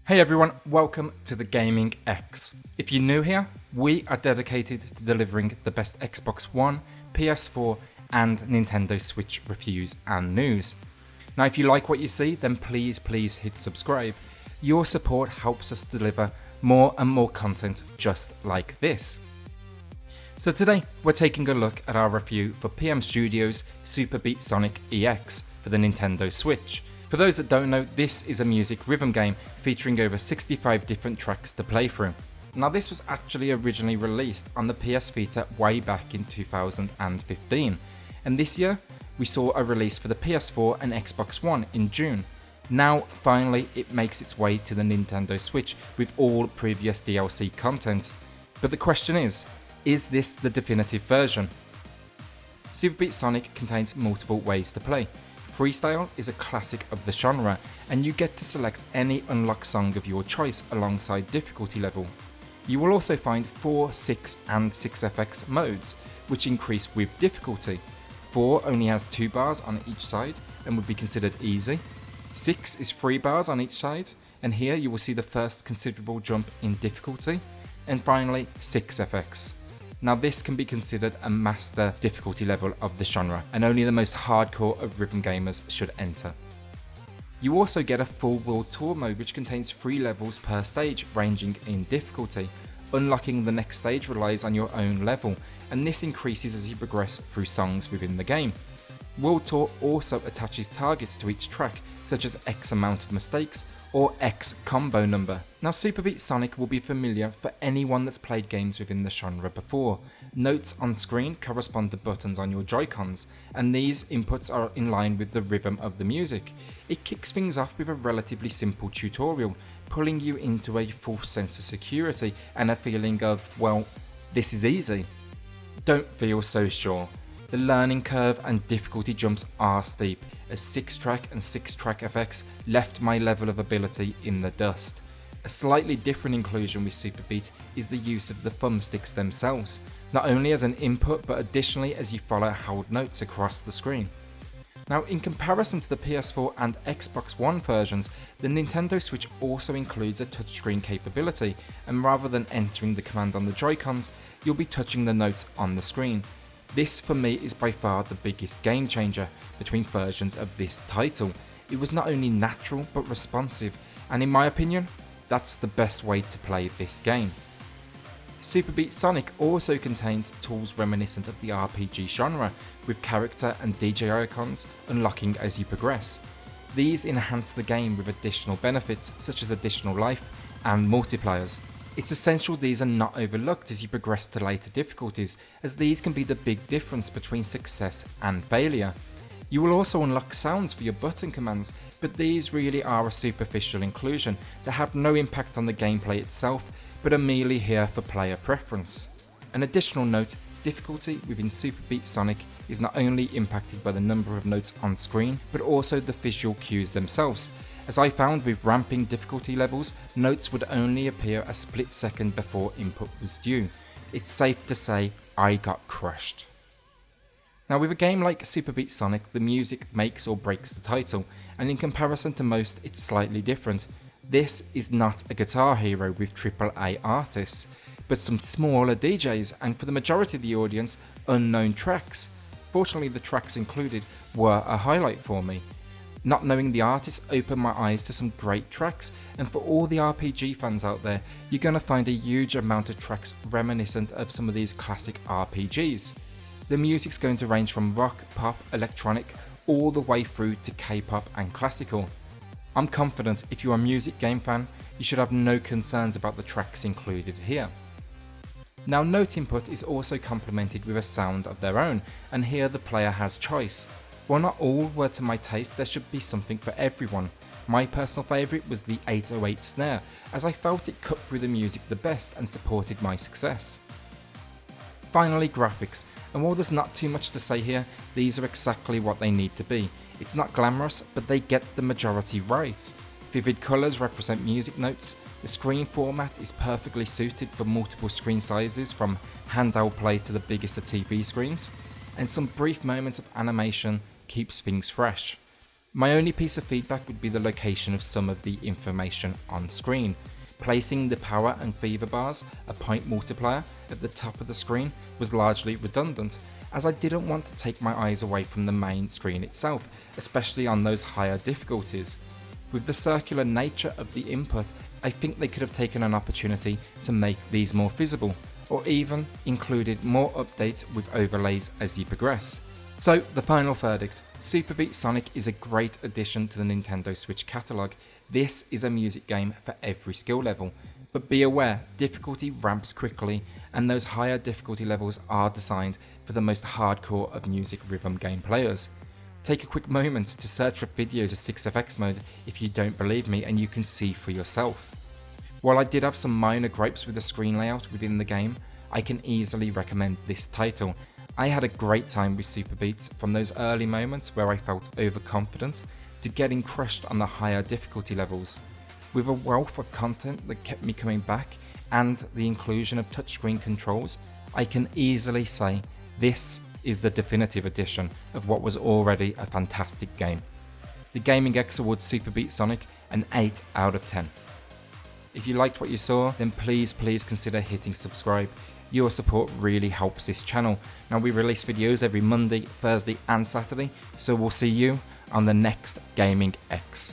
Hey everyone, welcome to the Gaming X. If you're new here, we are dedicated to delivering the best Xbox One, PS4 and Nintendo Switch reviews and news. Now if you like what you see, then please hit subscribe. Your support helps us deliver more and more content just like this. So today we're taking a look at our review for PM Studios' Superbeat Xonic EX for the Nintendo Switch. For those that don't know, this is a music rhythm game featuring over 65 different tracks to play through. Now this was actually originally released on the PS Vita way back in 2015, and this year we saw a release for the PS4 and Xbox One in June. Now finally it makes its way to the Nintendo Switch with all previous DLC content. But the question is this the definitive version? Superbeat Xonic contains multiple ways to play. Freestyle is a classic of the genre, and you get to select any unlocked song of your choice alongside difficulty level. You will also find 4, 6 and 6FX modes, which increase with difficulty. 4 only has 2 bars on each side and would be considered easy. 6 is 3 bars on each side, and here you will see the first considerable jump in difficulty. And finally 6FX. Now this can be considered a master difficulty level of the genre, and only the most hardcore of rhythm gamers should enter. You also get a full world tour mode which contains 3 levels per stage ranging in difficulty. Unlocking the next stage relies on your own level, and this increases as you progress through songs within the game. World Tour also attaches targets to each track, such as X amount of mistakes or X combo number. Now Superbeat Xonic will be familiar for anyone that's played games within the genre before. Notes on screen correspond to buttons on your Joy-Cons, and these inputs are in line with the rhythm of the music. It kicks things off with a relatively simple tutorial, pulling you into a false sense of security and a feeling of, well, this is easy. Don't feel so sure. The learning curve and difficulty jumps are steep, as 6-track and 6-track effects left my level of ability in the dust. A slightly different inclusion with Superbeat is the use of the thumbsticks themselves, not only as an input but additionally as you follow held notes across the screen. Now in comparison to the PS4 and Xbox One versions, the Nintendo Switch also includes a touchscreen capability, and rather than entering the command on the Joy-Cons, you'll be touching the notes on the screen. This for me is by far the biggest game changer between versions of this title. It was not only natural but responsive, and in my opinion, that's the best way to play this game. Superbeat Xonic also contains tools reminiscent of the RPG genre, with character and DJ icons unlocking as you progress. These enhance the game with additional benefits such as additional life and multipliers. It's essential these are not overlooked as you progress to later difficulties, as these can be the big difference between success and failure. You will also unlock sounds for your button commands, but these really are a superficial inclusion that have no impact on the gameplay itself, but are merely here for player preference. An additional note, difficulty within Superbeat Xonic is not only impacted by the number of notes on screen, but also the visual cues themselves. As I found with ramping difficulty levels, notes would only appear a split second before input was due. It's safe to say I got crushed. Now with a game like Superbeat Xonic, the music makes or breaks the title, and in comparison to most it's slightly different. This is not a Guitar Hero with AAA artists, but some smaller DJs, and for the majority of the audience, unknown tracks. Fortunately the tracks included were a highlight for me. Not knowing the artists opened my eyes to some great tracks, and for all the RPG fans out there, you're going to find a huge amount of tracks reminiscent of some of these classic RPGs. The music's going to range from rock, pop, electronic, all the way through to K-pop and classical. I'm confident if you're a music game fan, you should have no concerns about the tracks included here. Now note input is also complemented with a sound of their own, and here the player has choice. While not all were to my taste, there should be something for everyone. My personal favourite was the 808 snare, as I felt it cut through the music the best and supported my success. Finally, graphics, and while there's not too much to say here, these are exactly what they need to be. It's not glamorous, but they get the majority right. Vivid colours represent music notes, the screen format is perfectly suited for multiple screen sizes from handheld play to the biggest of TV screens, and some brief moments of animation keeps things fresh. My only piece of feedback would be the location of some of the information on screen. Placing the power and fever bars, a point multiplier, at the top of the screen was largely redundant, as I didn't want to take my eyes away from the main screen itself, especially on those higher difficulties. With the circular nature of the input, I think they could have taken an opportunity to make these more visible, or even included more updates with overlays as you progress. So, the final verdict. Superbeat Xonic is a great addition to the Nintendo Switch catalogue. This is a music game for every skill level, but be aware, difficulty ramps quickly, and those higher difficulty levels are designed for the most hardcore of music rhythm game players. Take a quick moment to search for videos of 6FX mode if you don't believe me, and you can see for yourself. While I did have some minor gripes with the screen layout within the game, I can easily recommend this title. I had a great time with Superbeat, from those early moments where I felt overconfident to getting crushed on the higher difficulty levels. With a wealth of content that kept me coming back and the inclusion of touchscreen controls, I can easily say this is the definitive edition of what was already a fantastic game. The Xonic EX awards Superbeat Xonic an 8 out of 10. If you liked what you saw, then please consider hitting subscribe. Your support really helps this channel. Now, we release videos every Monday, Thursday and Saturday, so we'll see you on the next Xonic EX.